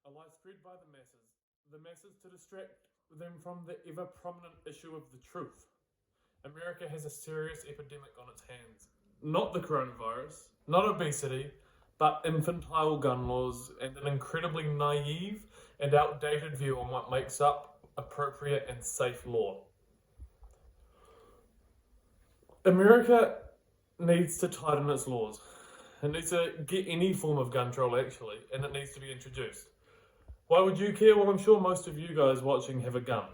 A lie spread by the masses to distract them from the ever prominent issue of the truth. America has a serious epidemic on its hands. Not the coronavirus, not obesity, but infantile gun laws and an incredibly naive and outdated view on what makes up appropriate and safe law. America needs to tighten its laws. It needs to get any form of gun control actually, and it needs to be introduced. Why would you care? Well, I'm sure most of you guys watching have a gun.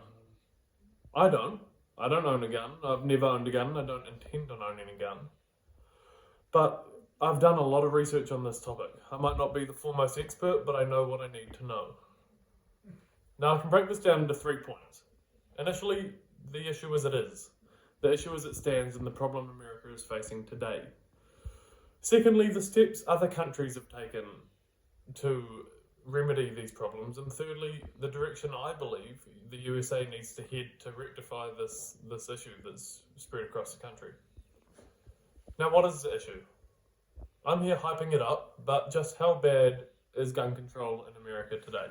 I don't. I don't own a gun. I've never owned a gun. I don't intend on owning a gun. But I've done a lot of research on this topic. I might not be the foremost expert, but I know what I need to know. Now, I can break this down into 3 points. Initially, the issue as it is. The issue as it stands and the problem America is facing today. Secondly, the steps other countries have taken to remedy these problems. And thirdly, the direction I believe the USA needs to head to rectify this issue that's spread across the country. Now, what is the issue? I'm here hyping it up, but just how bad is gun control in America today?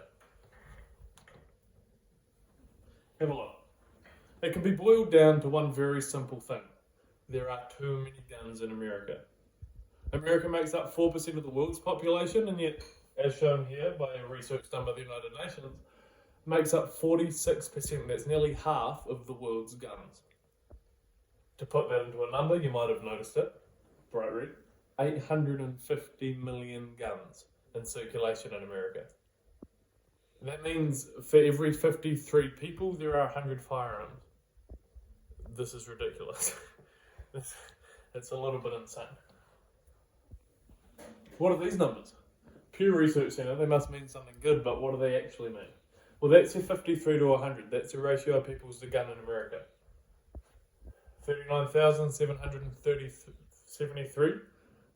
Have a look. It can be boiled down to one very simple thing. There are too many guns in America. America makes up 4% of the world's population, and yet, as shown here by a research done by the United Nations, makes up 46%. That's nearly half of the world's guns. To put that into a number, you might have noticed it, bright red, 850 million guns in circulation in America. That means for every 53 people, there are 100 firearms. This is ridiculous. It's a little bit insane. What are these numbers? Pew Research Center, they must mean something good, but what do they actually mean? Well, that's a 53 to 100. That's the ratio of people to gun in America. 39,773.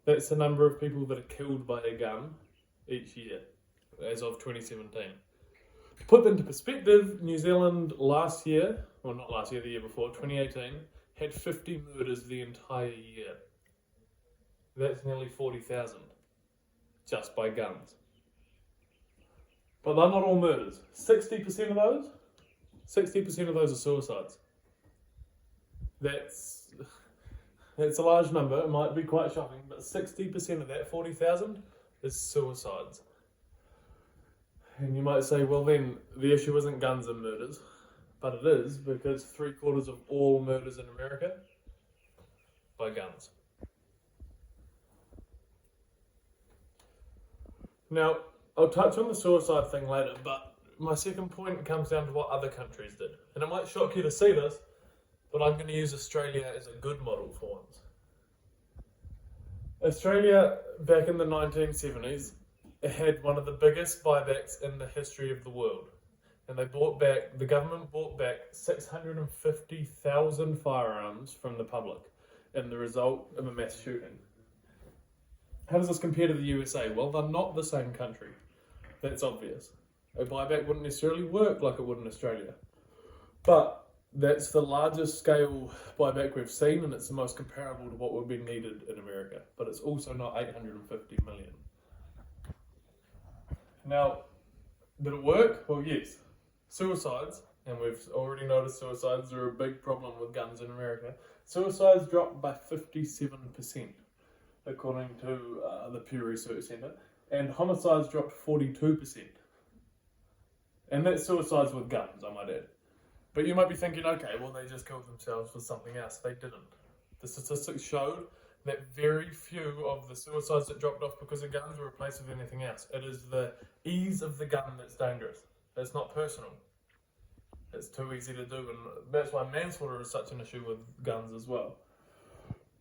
That's the number of people that are killed by a gun each year, as of 2017. To put that into perspective, New Zealand last year, well not last year, the year before, 2018, had 50 murders the entire year. That's nearly 40,000, just by guns. But they're not all murders. 60% of those are suicides. That's a large number, it might be quite shocking, but 60% of that, 40,000, is suicides. And you might say, well then, the issue isn't guns and murders, but it is, because 3/4 of all murders in America by guns. Now, I'll touch on the suicide thing later, but my second point comes down to what other countries did. And it might shock you to see this, but I'm going to use Australia as a good model for once. Australia, back in the 1970s, had one of the biggest buybacks in the history of the world. And the government bought back 650,000 firearms from the public in the result of a mass shooting. How does this compare to the USA? Well, they're not the same country. That's obvious. A buyback wouldn't necessarily work like it would in Australia. But that's the largest scale buyback we've seen, and it's the most comparable to what would be needed in America. But it's also not 850 million. Now, did it work? Well, yes. Suicides, and we've already noticed suicides are a big problem with guns in America. Suicides dropped by 57%, according to the Pew Research Center, and homicides dropped 42%. And that's suicides with guns, I might add. But you might be thinking, okay, well, they just killed themselves with something else. They didn't. The statistics showed that very few of the suicides that dropped off because of guns were replaced with anything else. It is the ease of the gun that's dangerous. It's not personal. It's too easy to do, and that's why manslaughter is such an issue with guns as well.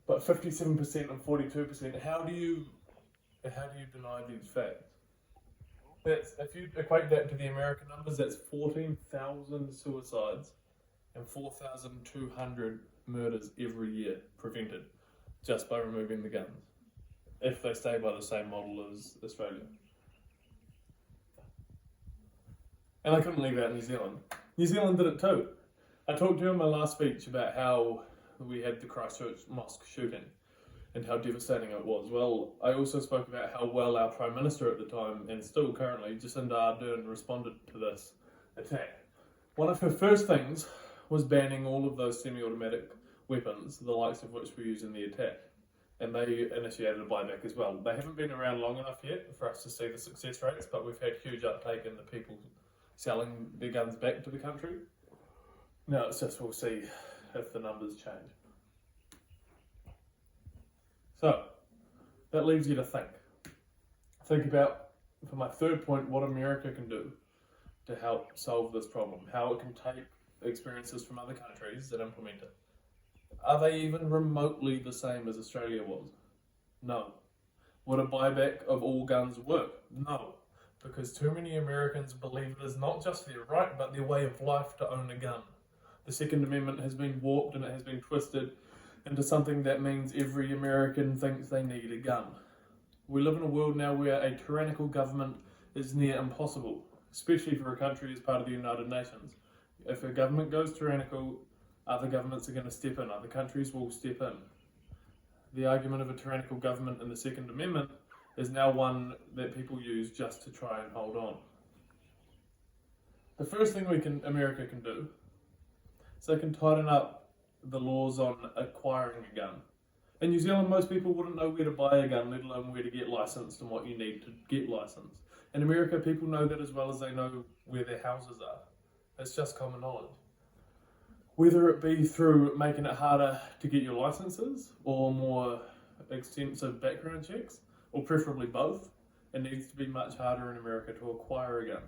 But 57% and 42%, how do you deny these facts? If you equate that to the American numbers, that's 14,000 suicides and 4,200 murders every year prevented just by removing the guns, if they stay by the same model as Australia. And I couldn't leave out New Zealand. New Zealand did it too. I talked to you in my last speech about how we had the Christchurch mosque shooting. and how devastating it was. Well, I also spoke about how well our Prime Minister at the time, and still currently, Jacinda Ardern, responded to this attack. One of her first things was banning all of those semi-automatic weapons, the likes of which were used in the attack. And they initiated a buyback as well. They haven't been around long enough yet for us to see the success rates, but we've had huge uptake in the people selling their guns back to the country. Now it's just we'll see if the numbers change. So, that leaves you to think. Think about, for my third point, what America can do to help solve this problem, how it can take experiences from other countries that implement it. Are they even remotely the same as Australia was? No. Would a buyback of all guns work? No. Because too many Americans believe it is not just their right, but their way of life to own a gun. The Second Amendment has been warped and it has been twisted into something that means every American thinks they need a gun. We live in a world now where a tyrannical government is near impossible, especially for a country as part of the United Nations. If a government goes tyrannical, other governments are going to step in, other countries will step in. The argument of a tyrannical government in the Second Amendment is now one that people use just to try and hold on. The first thing America can do is they can tighten up the laws on acquiring a gun. In New Zealand, most people wouldn't know where to buy a gun, let alone where to get licensed and what you need to get licensed. In America, people know that as well as they know where their houses are. It's just common knowledge. Whether it be through making it harder to get your licenses or more extensive background checks, or preferably both, it needs to be much harder in America to acquire a gun.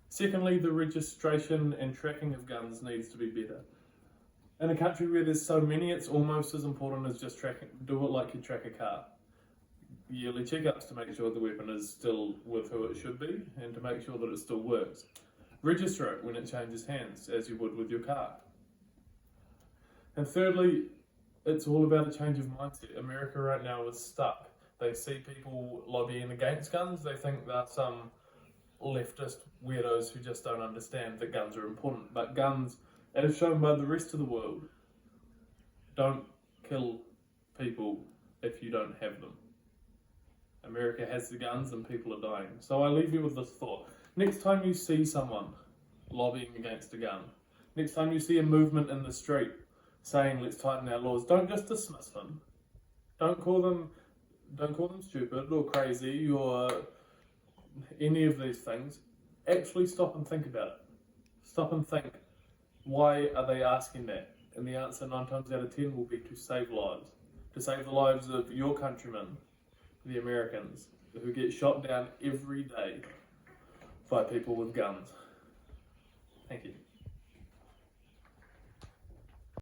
Secondly, the registration and tracking of guns needs to be better. In a country where there's so many, it's almost as important as just do it like you track a car. Yearly checkups to make sure the weapon is still with who it should be and to make sure that it still works. Register it when it changes hands, as you would with your car. And thirdly, it's all about a change of mindset. America right now is stuck. They see people lobbying against guns, they think they're some leftist weirdos who just don't understand that guns are important. But guns, as shown by the rest of the world, don't kill people if you don't have them. America has the guns and people are dying. So I leave you with this thought. Next time you see someone lobbying against a gun, next time you see a movement in the street saying let's tighten our laws, don't just dismiss them. Don't call them stupid or crazy or any of these things. Actually stop and think about it. Stop and think, why are they asking that? And the answer 9 times out of 10 will be to save lives. To save the lives of your countrymen, the Americans, who get shot down every day by people with guns. Thank you.